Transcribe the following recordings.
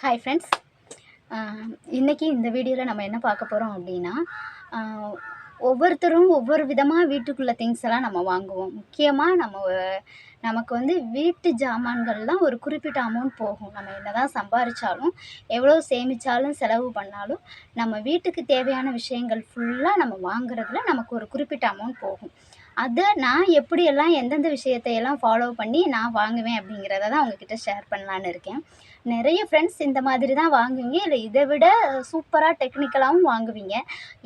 Hi friends. இன்றைக்கி இந்த வீடியோவில் நம்ம என்ன பார்க்க போகிறோம் அப்படின்னா, ஒவ்வொருத்தரும் ஒவ்வொரு விதமாக வீட்டுக்குள்ள திங்ஸ் எல்லாம் நம்ம வாங்குவோம். முக்கியமாக நமக்கு வந்து வீட்டு ஜாமான்கள்லாம் ஒரு குறிப்பிட்ட அமௌண்ட் போகும். நம்ம என்னதான் சம்பாரித்தாலும், எவ்வளோ சேமித்தாலும், செலவு பண்ணாலும், நம்ம வீட்டுக்கு தேவையான விஷயங்கள் ஃபுல்லாக நம்ம வாங்குறதுல நமக்கு ஒரு குறிப்பிட்ட அமௌண்ட் போகும். அதை நான் எப்படியெல்லாம் எந்தெந்த விஷயத்தையெல்லாம் ஃபாலோ பண்ணி நான் வாங்குவேன் அப்படிங்கிறத தான் உங்ககிட்ட ஷேர் பண்ணலான்னு இருக்கேன். நிறைய ஃப்ரெண்ட்ஸ் இந்த மாதிரி தான் வாங்குவீங்க, இல்லை இதை விட சூப்பராக டெக்னிக்கலாகவும் வாங்குவீங்க.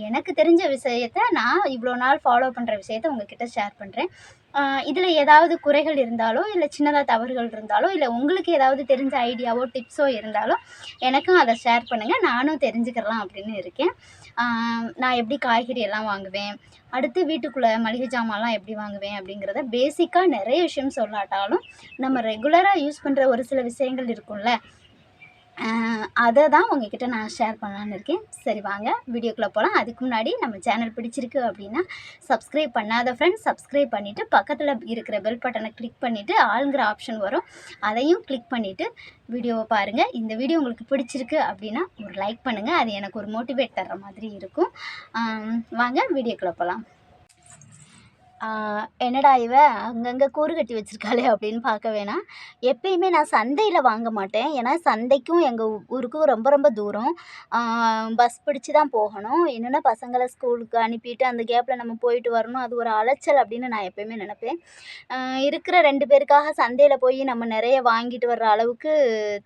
எனக்கு தெரிஞ்ச விஷயத்த நான் இவ்வளோ நாள் ஃபாலோ பண்ணுற விஷயத்த உங்ககிட்ட ஷேர் பண்ணுறேன். இதில் ஏதாவது குறைகள் இருந்தாலோ, இல்லை சின்னதாக தவறுகள் இருந்தாலோ, இல்லை உங்களுக்கு ஏதாவது தெரிஞ்ச ஐடியாவோ டிப்ஸோ இருந்தாலோ எனக்கும் அதை ஷேர் பண்ணுங்கள், நானும் தெரிஞ்சுக்கலாம் அப்படின்னு இருக்கேன். நான் எப்படி காய்கறி எல்லாம் வாங்குவேன், அடுத்து வீட்டுக்குள்ளே மளிகை ஜாமான்லாம் எப்படி வாங்குவேன் அப்படிங்கிறத பேசிக்காக நிறைய விஷயம் சொல்லாட்டாலும் நம்ம ரெகுலராக யூஸ் பண்ணுற ஒரு சில விஷயங்கள் இருக்கும்ல, அதை தான் உங்ககிட்ட நான் ஷேர் பண்ணலான்னு இருக்கேன். சரி வாங்க வீடியோக்குள்ளே போகலாம். அதுக்கு முன்னாடி நம்ம சேனல் பிடிச்சிருக்கு அப்படின்னா சப்ஸ்கிரைப் பண்ணாத ஃப்ரெண்ட்ஸ் சப்ஸ்கிரைப் பண்ணிவிட்டு பக்கத்தில் இருக்கிற பெல் பட்டனை கிளிக் பண்ணிவிட்டு ஆளுங்கிற ஆப்ஷன் வரும், அதையும் கிளிக் பண்ணிவிட்டு வீடியோவை பாருங்கள். இந்த வீடியோ உங்களுக்கு பிடிச்சிருக்கு அப்படின்னா ஒரு லைக் பண்ணுங்கள், அது எனக்கு ஒரு மோட்டிவேட் தர்ற மாதிரி இருக்கும். வாங்க வீடியோக்குள்ளே போகலாம். என்னடா இவ அங்கங்கே கூறு கட்டி வச்சுருக்காளே அப்படின்னு பார்க்க வேணாம். எப்பயுமே நான் சந்தையில் வாங்க மாட்டேன். ஏன்னா சந்தைக்கும் எங்கள் ஊருக்கும் ரொம்ப ரொம்ப தூரம். பஸ் பிடிச்சி தான் போகணும். என்னென்னா பசங்களை ஸ்கூலுக்கு அனுப்பிட்டு அந்த கேப்பில் நம்ம போயிட்டு வரணும், அது ஒரு அலைச்சல் அப்படின்னு நான் எப்பயுமே நினப்பேன். இருக்கிற 2 பேருக்காக சந்தையில் போய் நம்ம நிறைய வாங்கிட்டு வர்ற அளவுக்கு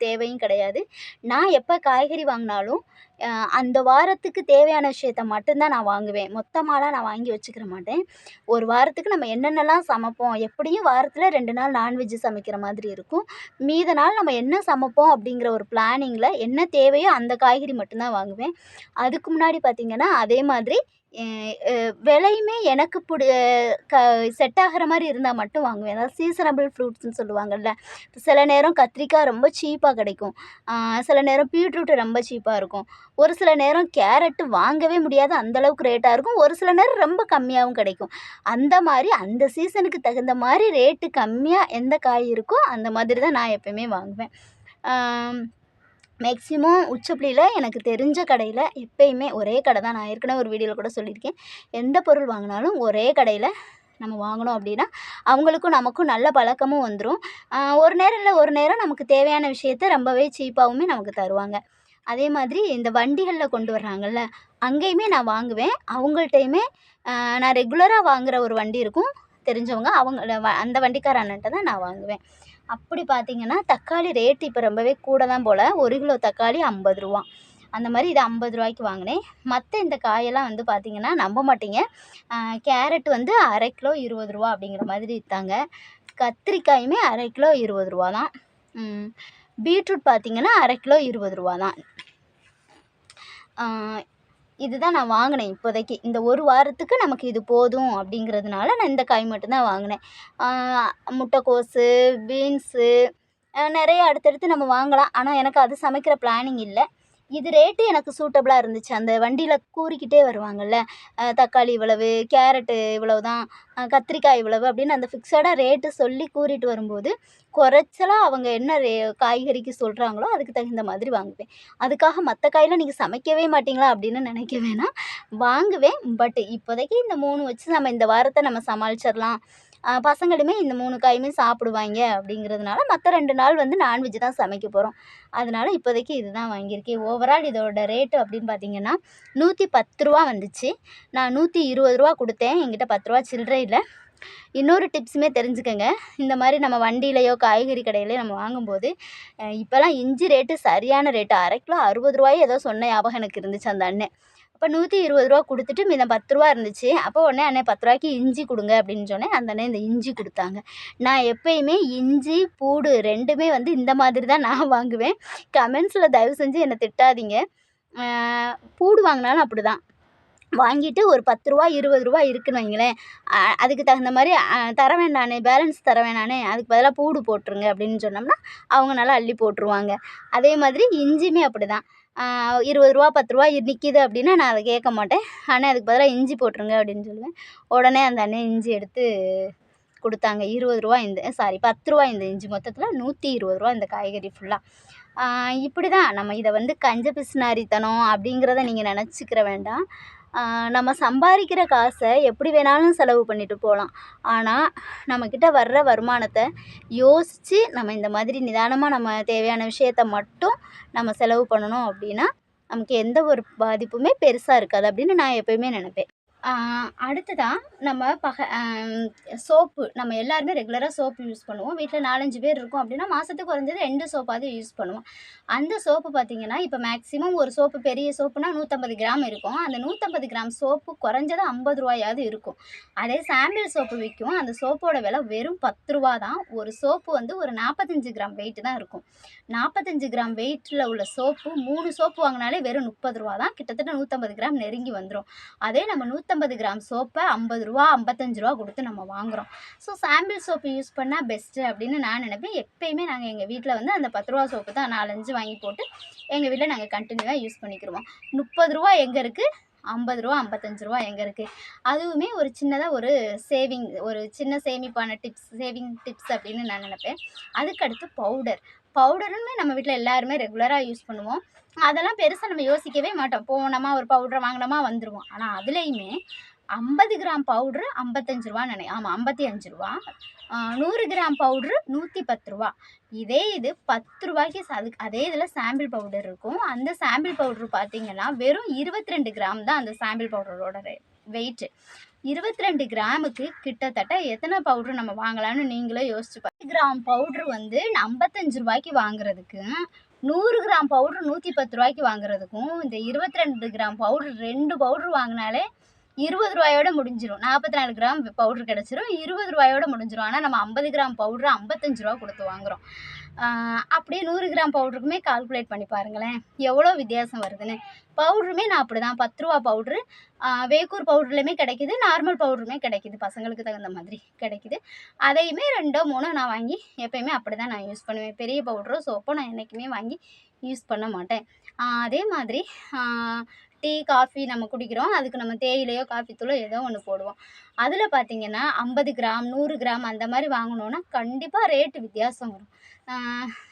தேவையும் கிடையாது. நான் எப்போ காய்கறி வாங்கினாலும் அந்த வாரத்துக்கு தேவையான விஷயத்த மட்டும்தான் நான் வாங்குவேன். மொத்தமாலாம் நான் வாங்கி வச்சுக்கிற மாட்டேன். ஒரு வாரத்துக்கு நம்ம என்னென்னலாம் சமைப்போம், எப்படியும் வாரத்தில் 2 நாள் நான்வெஜ் சமைக்கிற மாதிரி இருக்கும். மீத நாள் நம்ம என்ன சமைப்போம் அப்படிங்கிற ஒரு பிளானிங்கில் என்ன தேவையோ அந்த காய்கறி மட்டும்தான் வாங்குவேன். அதுக்கு முன்னாடி பார்த்திங்கன்னா அதே மாதிரி விலையுமே எனக்கு செட் ஆகிற மாதிரி இருந்தால் மட்டும் வாங்குவேன். அதாவது சீசனபிள் ஃப்ரூட்ஸ்ன்னு சொல்லுவாங்கள்ல, சில நேரம் கத்திரிக்காய் ரொம்ப சீப்பாக கிடைக்கும், சில நேரம் பீட்ரூட் ரொம்ப சீப்பாக இருக்கும், ஒரு சில நேரம் கேரட்டு வாங்கவே முடியாது அந்தளவுக்கு ரேட்டாக இருக்கும், ஒரு சில நேரம் ரொம்ப கம்மியாகவும் கிடைக்கும். அந்த மாதிரி அந்த சீசனுக்கு தகுந்த மாதிரி ரேட்டு கம்மியாக எந்த காய் இருக்கோ அந்த மாதிரி தான் நான் எப்போயுமே வாங்குவேன். மேக்ஸிமம் உச்சப்புளியில் எனக்கு தெரிஞ்ச கடையில் எப்பயுமே ஒரே கடை தான். நான் ஏற்கனவே ஒரு வீடியோவில் கூட சொல்லியிருக்கேன், எந்த பொருள் வாங்கினாலும் ஒரே கடையில் நம்ம வாங்கினோம் அப்படின்னா அவங்களுக்கும் நமக்கும் நல்ல பழக்கமும் வந்துடும். ஒரு நேரம் இல்லை ஒரு நேரம் நமக்கு தேவையான விஷயத்த ரொம்பவே சீப்பாகவுமே நமக்கு தருவாங்க. அதே மாதிரி இந்த வண்டிகளில் கொண்டு வர்றாங்கள்ல, அங்கேயுமே நான் வாங்குவேன். அவங்கள்ட்டையுமே நான் ரெகுலராக வாங்குகிற ஒரு வண்டி இருக்கும் தெரிஞ்சவங்க, அந்த வண்டிக்கார அண்ணன்ட்ட தான் நான் வாங்குவேன். அப்படி பார்த்திங்கன்னா தக்காளி ரேட்டு இப்போ ரொம்பவே கூட தான் போல். 1 கிலோ தக்காளி 50 ரூபா. அந்த மாதிரி இது 50 ரூபாய்க்கு வாங்கினேன். மற்ற இந்த காயெல்லாம் வந்து பார்த்திங்கன்னா நம்ப மாட்டீங்க, கேரட் வந்து அரை கிலோ 20 ரூபா அப்படிங்கிற மாதிரி விற்றாங்க. கத்திரிக்காயுமே அரை கிலோ 20 ரூபா தான். பீட்ரூட் பார்த்திங்கன்னா அரை கிலோ 20 ரூபா தான். இதுதான் நான் வாங்கினேன் இப்போதைக்கு. இந்த ஒரு வாரத்துக்கு நமக்கு இது போதும் அப்படிங்கிறதுனால நான் இந்த காய் மட்டும்தான் வாங்கினேன். முட்டைக்கோஸு, பீன்ஸு நிறைய அடுத்தடுத்து நம்ம வாங்கலாம். ஆனால் எனக்கு அது சமைக்கிற பிளானிங் இல்லை. இது ரேட்டு எனக்கு சூட்டபுளாக இருந்துச்சு. அந்த வண்டியில் கூறிக்கிட்டே வருவாங்கள்ல, தக்காளி இவ்வளவு, கேரட்டு இவ்வளவு தான், கத்திரிக்காய் இவ்வளவு அப்படின்னு அந்த ஃபிக்ஸடாக ரேட்டு சொல்லி கூறிட்டு வரும்போது குறைச்சலாக அவங்க என்ன காய்கறிக்கு சொல்கிறாங்களோ அதுக்கு தகுந்த மாதிரி வாங்குவேன். அதுக்காக மற்ற காயெல்லாம் நீங்கள் சமைக்கவே மாட்டிங்களா அப்படின்னு நினைக்க வேணாம், வாங்குவேன். பட் இப்போதைக்கு இந்த 3 வச்சு நம்ம இந்த வாரத்தை நம்ம சமாளிச்சிடலாம், பசங்களுமே இந்த 3 காயுமே சாப்பிடுவாங்க அப்படிங்கிறதுனால மற்ற 2 நாள் வந்து நான்வெஜ் தான் சமைக்க போகிறோம். அதனால் இப்போதைக்கு இது தான் வாங்கியிருக்கேன். ஓவரால் இதோட ரேட்டு அப்படின்னு பார்த்திங்கன்னா 110 ரூபா வந்துச்சு. நான் 120 ரூபா கொடுத்தேன், என்கிட்ட 10 ரூபா சில்லறை இல்லை. இன்னொரு டிப்ஸுமே தெரிஞ்சுக்கங்க, இந்த மாதிரி நம்ம வண்டியிலையோ காய்கறி கடையிலையோ நம்ம வாங்கும்போது இப்போல்லாம் இஞ்சி ரேட்டு சரியான ரேட்டு. அரை கிலோ 60 ரூபாயோ ஏதோ சொன்ன ஞாபகம் எனக்கு இருந்துச்சு அந்த அண்ணன். அப்போ 120 ரூபா கொடுத்துட்டு மீதம் 10 ரூபா இருந்துச்சு. அப்போ உடனே அண்ணே 10 ரூபாய்க்கு இஞ்சி கொடுங்க அப்படின்னு சொன்னேன். அந்த அண்ணன் இந்த இஞ்சி கொடுத்தாங்க. நான் எப்பயுமே இஞ்சி பூடு 2மே வந்து இந்த மாதிரி தான் நான் வாங்குவேன். கமெண்ட்ஸில் தயவு செஞ்சு என்னை திட்டாதீங்க. பூடு வாங்கினாலும் அப்படி தான் வாங்கிட்டு ஒரு 10 ரூபா 20 ரூபா இருக்குன்னு வைங்களேன், அதுக்கு தகுந்த மாதிரி தர வேண்டானே, பேலன்ஸ் தர வேணானே, அதுக்கு பதிலாக பூடு போட்டுருங்க அப்படின்னு சொன்னோம்னா அவங்க நல்லா அள்ளி போட்டுருவாங்க. அதே மாதிரி இஞ்சியுமே அப்படி தான். 20 ரூபா 10 ரூபா நிற்கிது அப்படின்னா நான் அதை கேட்க மாட்டேன், ஆனால் அதுக்கு பதிலாக இஞ்சி போட்டுருங்க அப்படின்னு சொல்லுவேன். உடனே அந்த அண்ணன் இஞ்சி எடுத்து கொடுத்தாங்க. ரூ. 20 ரூ. 10 இந்த இஞ்சி மொத்தத்தில் ரூ. 120 இந்த காய்கறி ஃபுல்லாக. இப்படி தான் நம்ம இதை வந்து கஞ்ச பிசுனாரித்தனம் அப்படிங்கிறத நீங்கள் நினச்சிக்கிற வேண்டாம். நம்ம சம்பாதிக்கிற காசை எப்படி வேணாலும் செலவு பண்ணிட்டு போகலாம். ஆனால் நம்மக்கிட்ட வர்ற வருமானத்தை யோசித்து நம்ம இந்த மாதிரி நிதானமாக நம்ம தேவையான விஷயத்த மட்டும் நம்ம செலவு பண்ணணும் அப்படின்னா நமக்கு எந்த ஒரு பாதிப்புமே பெருசாக இருக்காது அப்படின்னு நான் எப்போயுமே நினைப்பேன். அடுத்ததான் நம்ம சோப்பு நம்ம எல்லாருமே ரெகுலராக சோப்பு யூஸ் பண்ணுவோம். வீட்டில் 4-5 பேர் இருக்கோம் அப்படின்னா மாதத்துக்கு குறைஞ்சது 2 சோப்பாவது யூஸ் பண்ணுவோம். அந்த சோப்பு பார்த்திங்கன்னா இப்போ மேக்ஸிமம் ஒரு சோப்பு பெரிய சோப்புனா 150 கிராம் இருக்கும். அந்த 150 கிராம் சோப்பு குறைஞ்சது ரூ. 50 இருக்கும். அதே சாம்பிள் சோப்பு விற்கும். அந்த சோப்போட விலை வெறும் ரூ. 10 தான். ஒரு சோப்பு வந்து ஒரு 45 கிராம் வெயிட் தான் இருக்கும். 45 கிராம் வெயிட்டில் உள்ள சோப்பு 3 சோப்பு வாங்கினாலே வெறும் ரூ. 30 தான். கிட்டத்தட்ட 150 கிராம் நெருங்கி வந்துடும். அதே நம்ம 150 கிராம் சோப்பை ரூ. 50 கொடுத்து நம்ம வாங்குகிறோம். ஸோ சாம்பிள் சோப்பு யூஸ் பண்ணால் பெஸ்ட்டு அப்படின்னு நான் நினைப்பேன். எப்பயுமே நாங்கள் எங்கள் வீட்டில் வந்து அந்த ரூ. 10 சோப்பு தான் 4-5 வாங்கி போட்டு எங்கள் வீட்டில் நாங்கள் கண்டினியூவாக யூஸ் பண்ணிக்கிடுவோம். ரூ. 30 எங்கே இருக்குது, ரூ. 50 எங்கே இருக்குது. அதுவுமே ஒரு சின்னதாக ஒரு சின்ன சேமிப்பான சேவிங் டிப்ஸ் அப்படின்னு நான் நினைப்பேன். அதுக்கடுத்து பவுடருமே நம்ம வீட்டில் எல்லாருமே ரெகுலராக யூஸ் பண்ணுவோம். அதெல்லாம் பெருசாக நம்ம யோசிக்கவே மாட்டோம். போனோமா ஒரு பவுடரை வாங்கினோமா வந்துடுவோம். ஆனால் அதுலேயுமே 50 கிராம் பவுட்ரு ரூ. 55 ஆமாம் 55. 100 கிராம் பவுட்ரு ரூ. 110. இதே இது ரூ. 10 அதே இதில் சாம்பிள் பவுடர் இருக்கும். அந்த சாம்பிள் பவுட்ரு பார்த்திங்கன்னா வெறும் 22 கிராம் தான் அந்த சாம்பிள் பவுடரோட வெயிட்டு. 22 கிராமுக்கு கிட்டத்தட்ட எத்தனை பவுட்ரு நம்ம வாங்கலாம்னு நீங்களே யோசிச்சு 10 கிராம் பவுட்ரு வந்து ரூ. 55 வாங்குறதுக்கு 100 கிராம் பவுட்ரு ரூ. 110 வாங்குறதுக்கும் இந்த 22 கிராம் பவுட்ரு 2 பவுட்ரு வாங்கினாலே ரூ. 20 முடிஞ்சிடும். 44 கிராம் பவுட்ரு கிடச்சிரும். ரூ. 20 முடிஞ்சிடும். ஆனால் நம்ம 50 கிராம் பவுட்ரு ரூ. 55 கொடுத்து வாங்குகிறோம். அப்படியே 100 கிராம் பவுட்ருக்குமே கால்குலேட் பண்ணி பாருங்களேன் எவ்வளோ வித்தியாசம் வருதுன்னு. பவுட்ருமே நான் அப்படி தான் ரூ. 10 பவுட்ரு வேக்கூர் பவுட்ருலையுமே கிடைக்கிது, நார்மல் பவுட்ருமே கிடைக்கிது, பசங்களுக்கு தகுந்த மாதிரி கிடைக்கிது. அதையுமே 2-3 நான் வாங்கி எப்போயுமே அப்படி தான் நான் யூஸ் பண்ணுவேன். பெரிய பவுட்ரோ சோப்போ நான் என்றைக்குமே வாங்கி யூஸ் பண்ண மாட்டேன். அதே மாதிரி டீ காஃபி நம்ம குடிக்கிறோம். அதுக்கு நம்ம தேயிலையோ காஃபி தூளோ ஏதோ ஒன்று போடுவோம். அதில் பார்த்திங்கன்னா 50 கிராம் 100 கிராம் அந்த மாதிரி வாங்கினோன்னா கண்டிப்பாக ரேட்டு வித்தியாசம் வரும்.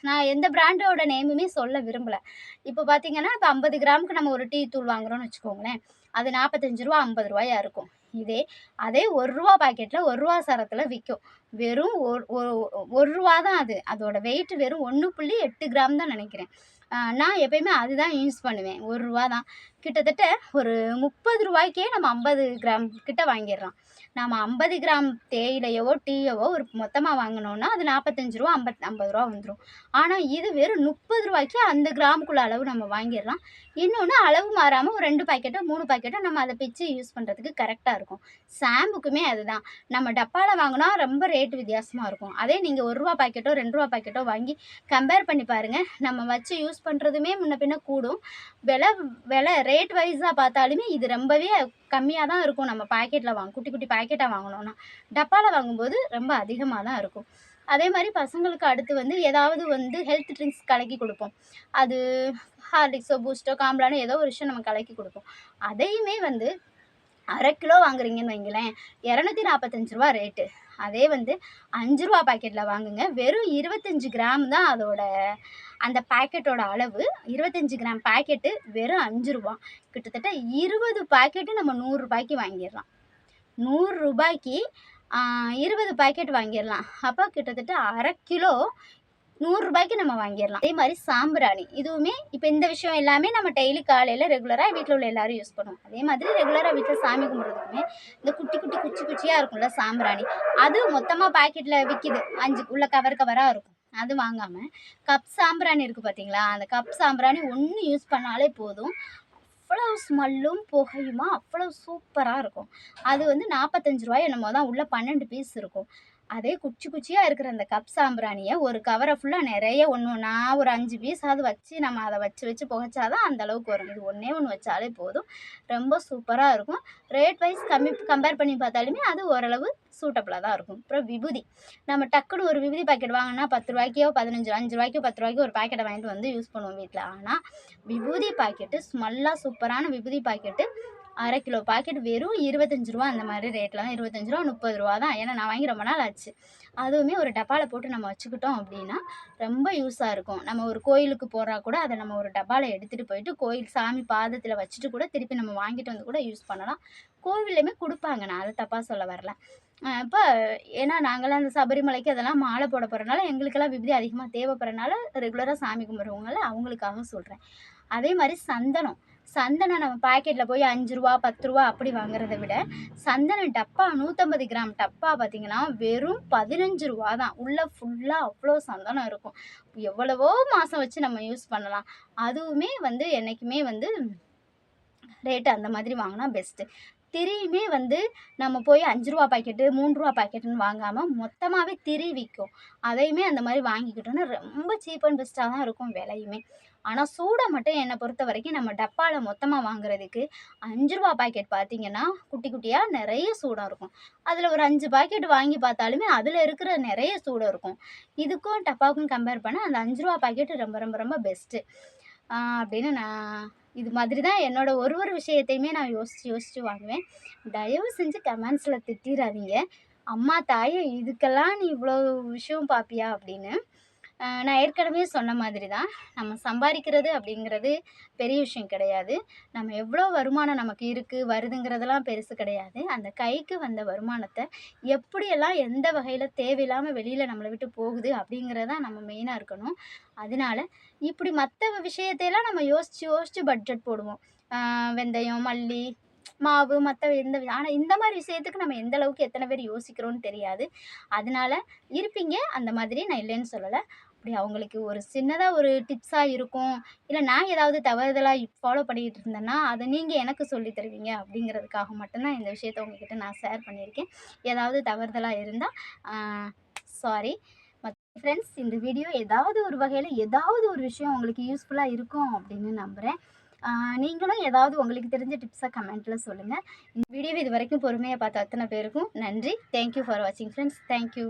நான் எந்த பிராண்டோட நேமுமே சொல்ல விரும்பலை. இப்போ பார்த்திங்கன்னா இப்போ 50 கிராமுக்கு நம்ம ஒரு டீ தூள் வாங்குகிறோன்னு வச்சுக்கோங்களேன். அது ரூ. 45 ரூ. 50 இருக்கும். அதே ரூ. 1 பாக்கெட்டில் ரூ. 1 சரத்தில் விற்கும். வெறும் ரூ. 1 தான் அது. அதோட வெயிட் வெறும் 1.8 கிராம் தான் நினைக்கிறேன். நான் எப்பயுமே அதுதான் யூஸ் பண்ணுவேன். ரூ. 1 தான். கிட்டத்தட்ட ஒரு ரூ. 30 நம்ம 50 கிராம் கிட்ட வாங்கிடுறோம். நம்ம 50 கிராம் தேயிலையவோ டீயவோ ஒரு மொத்தமாக வாங்கினோன்னா அது ரூ. 45 50 வந்துடும். ஆனால் இது வெறும் ரூ. 30 அந்த கிராமுக்குள்ள அளவு நம்ம வாங்கிடலாம். இன்னொன்று அளவு மாறாமல் ஒரு 2 பாக்கெட்டோ 3 பாக்கெட்டோ நம்ம அதை பிச்சு யூஸ் பண்ணுறதுக்கு கரெக்டாக இருக்கும். ஷாம்புக்குமே அதுதான். நம்ம டப்பாவில் வாங்கினா ரொம்ப ரேட்டு வித்தியாசமாக இருக்கும். அதே நீங்கள் ரூ. 1 பாக்கெட்டோ ரூ. 2 பாக்கெட்டோ வாங்கி கம்பேர் பண்ணி பாருங்கள். நம்ம வச்சு யூஸ் பண்ணுறதுமே முன்ன பின்ன கூடும். விலை ரேட் வைஸாக பார்த்தாலுமே இது ரொம்பவே கம்மியாக தான் இருக்கும். நம்ம பாக்கெட்டில் குட்டி குட்டி பாக்கெட்டாக வாங்கினோன்னா டப்பாவில் வாங்கும்போது ரொம்ப அதிகமாக தான் இருக்கும். அதே மாதிரி பசங்களுக்கு அடுத்து வந்து ஏதாவது வந்து ஹெல்த் ட்ரிங்க்ஸ் கலக்கி கொடுப்போம். அது ஹார்லிக்ஸோ பூஸ்டோ காம்ப்ளானோ ஏதோ ஒரு விஷயம் நம்ம கலக்கி கொடுப்போம். அதையுமே வந்து 1/2 கிலோ வாங்குறீங்கன்னு வைங்களேன், ரூ. 245 ரேட்டு. அதே வந்து ரூ. 5 பாக்கெட்டில் வாங்குங்க. வெறும் 25 கிராம் தான் அதோட அந்த பாக்கெட்டோட அளவு. 25 கிராம் பாக்கெட்டு வெறும் ரூ. 5. கிட்டத்தட்ட 20 பாக்கெட்டு நம்ம ரூ. 100 வாங்கிடலாம். ரூ. 100 20 பாக்கெட் வாங்கிடலாம். அப்போ கிட்டத்தட்ட 1/2 கிலோ ரூ. 100 நம்ம வாங்கிடலாம். அதே மாதிரி சாம்பிராணி இதுவுமே இப்போ இந்த விஷயம் எல்லாமே நம்ம டெய்லி காலையில் ரெகுலராக வீட்டில் உள்ள எல்லோரும் யூஸ் பண்ணுவோம். அதே மாதிரி ரெகுலராக வீட்டில் சாமி கும்பிட்றதுக்குமே இந்த குட்டி குட்டி குச்சியாக இருக்கும்ல சாம்பிராணி, அது மொத்தமாக பாக்கெட்டில் விற்கிது. 5 உள்ள கவராக இருக்கும். அது வாங்காமல் கப் சாம்பிராணி இருக்குது பார்த்தீங்களா, அந்த கப் சாம்பிராணி ஒன்று யூஸ் பண்ணாலே போதும். அவ்வளோ ஸ்மெல்லும் புகையுமா அவ்வளோ சூப்பராக இருக்கும். அது வந்து ரூ. 45 என்னமோ தான். உள்ள 12 பீஸ் இருக்கும். அதே குச்சியாக இருக்கிற அந்த கப் சாம்பிராணியை ஒரு கவரை ஃபுல்லாக நிறைய ஒன்று ஒரு 5 பீஸாவது வச்சு நம்ம அதை வச்சு புகைச்சாதான் அந்த அளவுக்கு வரும். இது ஒன்றே ஒன்று வச்சாலே போதும். ரொம்ப சூப்பராக இருக்கும். ரேட் வைஸ் கம்பேர் பண்ணி பார்த்தாலுமே அது ஓரளவு சூட்டபிளாக தான் இருக்கும். அப்புறம் விபூதி, நம்ம டக்குன்னு ஒரு விபூதி பாக்கெட் வாங்கினா ரூ. 10 5 ரூ. ஒரு பாக்கெட்டை வாங்கிட்டு வந்து யூஸ் பண்ணுவோம் வீட்டில். ஆனால் விபூதி பாக்கெட்டு ஸ்மெல்லாக சூப்பரான விபூதி பாக்கெட்டு 1/2 கிலோ பாக்கெட் வெறும் ரூ. 25 அந்த மாதிரி ரேட்டில் தான். ரூ. 25 ரூ. 30 தான். ஏன்னா நான் வாங்கி ரொம்ப நாள் ஆச்சு. அதுவுமே ஒரு டப்பாவில் போட்டு நம்ம வச்சுக்கிட்டோம் அப்படின்னா ரொம்ப யூஸாக இருக்கும். நம்ம ஒரு கோயிலுக்கு போகிறா கூட அதை நம்ம ஒரு டப்பாவில் எடுத்துகிட்டு போயிட்டு கோயில் சாமி பாதத்தில் வச்சுட்டு கூட திருப்பி நம்ம வாங்கிட்டு வந்து கூட யூஸ் பண்ணலாம். கோவில்லையுமே கொடுப்பாங்க, நான் அதை தப்பாக சொல்ல வரல. இப்போ ஏன்னா நாங்களாம் அந்த சபரிமலைக்கு அதெல்லாம் மாலை போட போகிறனால எங்களுக்கெல்லாம் விபூதி அதிகமாக தேவைப்படுறனால ரெகுலராக சாமி கும்பிட்றவங்கள அவங்களுக்காக சொல்கிறேன். அதே மாதிரி சந்தனம். சந்தனம் நம்ம பாக்கெட்டில் போய் ரூ. 5 ரூ. 10 அப்படி வாங்குறத விட சந்தனம் டப்பா 150 கிராம் டப்பா பார்த்தீங்கன்னா வெறும் ரூ. 15 தான். உள்ள ஃபுல்லாக அவ்வளோ சந்தனம் இருக்கும். எவ்வளவோ மாதம் வச்சு நம்ம யூஸ் பண்ணலாம். அதுவுமே வந்து என்றைக்குமே வந்து ரேட்டு அந்த மாதிரி வாங்கினா பெஸ்ட்டு. திரியுமே வந்து நம்ம போய் ரூ. 5 பாக்கெட்டு ரூ. 3 பாக்கெட்டுன்னு வாங்காமல் மொத்தமாகவே திரி விற்கும். அதையுமே அந்த மாதிரி வாங்கிக்கிட்டோன்னா ரொம்ப சீப் அண்ட் பெஸ்ட்டாக தான் இருக்கும் விலையுமே. ஆனால் சூடை மட்டும் என்னை பொறுத்த வரைக்கும் நம்ம டப்பாவில் மொத்தமாக வாங்குறதுக்கு ரூ. 5 பாக்கெட் பார்த்தீங்கன்னா குட்டி குட்டியாக நிறைய சூடம் இருக்கும். அதில் ஒரு 5 பாக்கெட் வாங்கி பார்த்தாலுமே அதில் இருக்கிற நிறைய சூடம் இருக்கும். இதுக்கும் டப்பாவுக்கும் கம்பேர் பண்ணால் அந்த ரூ. 5 பாக்கெட்டு ரொம்ப ரொம்ப ரொம்ப பெஸ்ட்டு அப்படின்னு நான் இது மாதிரி தான் என்னோட ஒரு விஷயத்தையுமே நான் யோசித்து வாங்குவேன். தயவு செஞ்சு கமெண்ட்ஸில் திட்டிடாதீங்க. அம்மா தாயே இதுக்கெல்லாம் நீ இவ்வளோ விஷயம் பார்ப்பியா அப்படின்னு. நான் ஏற்கனவே சொன்ன மாதிரி தான், நம்ம சம்பாதிக்கிறது அப்படிங்கிறது பெரிய விஷயம் கிடையாது. நம்ம எவ்வளோ வருமானம் நமக்கு வருதுங்கிறதெல்லாம் பெருசு கிடையாது. அந்த கைக்கு வந்த வருமானத்தை எப்படியெல்லாம் எந்த வகையில் தேவையில்லாமல் வெளியில் நம்மளை விட்டு போகுது அப்படிங்கிறது தான் நம்ம மெயினாக இருக்கணும். அதனால இப்படி மற்ற விஷயத்தையெல்லாம் நம்ம யோசித்து பட்ஜெட் போடுவோம். வெந்தயம், மல்லி, மாவு மற்ற ஆனால் இந்த மாதிரி விஷயத்துக்கு நம்ம எந்த அளவுக்கு எத்தனை பேர் யோசிக்கிறோன்னு தெரியாது. அதனால இருப்பீங்க, அந்த மாதிரி நான் இல்லைன்னு சொல்லலை. அப்படி அவங்களுக்கு ஒரு சின்னதாக ஒரு டிப்ஸாக இருக்கும், இல்லை நான் ஏதாவது தவறுதலாக ஃபாலோ பண்ணிக்கிட்டு இருந்தேன்னா அதை நீங்கள் எனக்கு சொல்லி தருவீங்க அப்படிங்கிறதுக்காக மட்டும்தான் இந்த விஷயத்த உங்ககிட்ட நான் ஷேர் பண்ணியிருக்கேன். ஏதாவது தவறுதலாக இருந்தால் சாரி. ஃப்ரெண்ட்ஸ், இந்த வீடியோ ஏதாவது ஒரு வகையில் ஏதாவது ஒரு விஷயம் உங்களுக்கு யூஸ்ஃபுல்லாக இருக்கும் அப்படின்னு நம்புகிறேன். நீங்களும் ஏதாவது உங்களுக்கு தெரிஞ்ச டிப்ஸை கமெண்ட்டில் சொல்லுங்கள். இந்த வீடியோவை இது வரைக்கும் பொறுமையாக பார்த்த அத்தனை பேருக்கும் நன்றி. தேங்க்யூ ஃபார் வாட்சிங் ஃப்ரெண்ட்ஸ். தேங்க்யூ.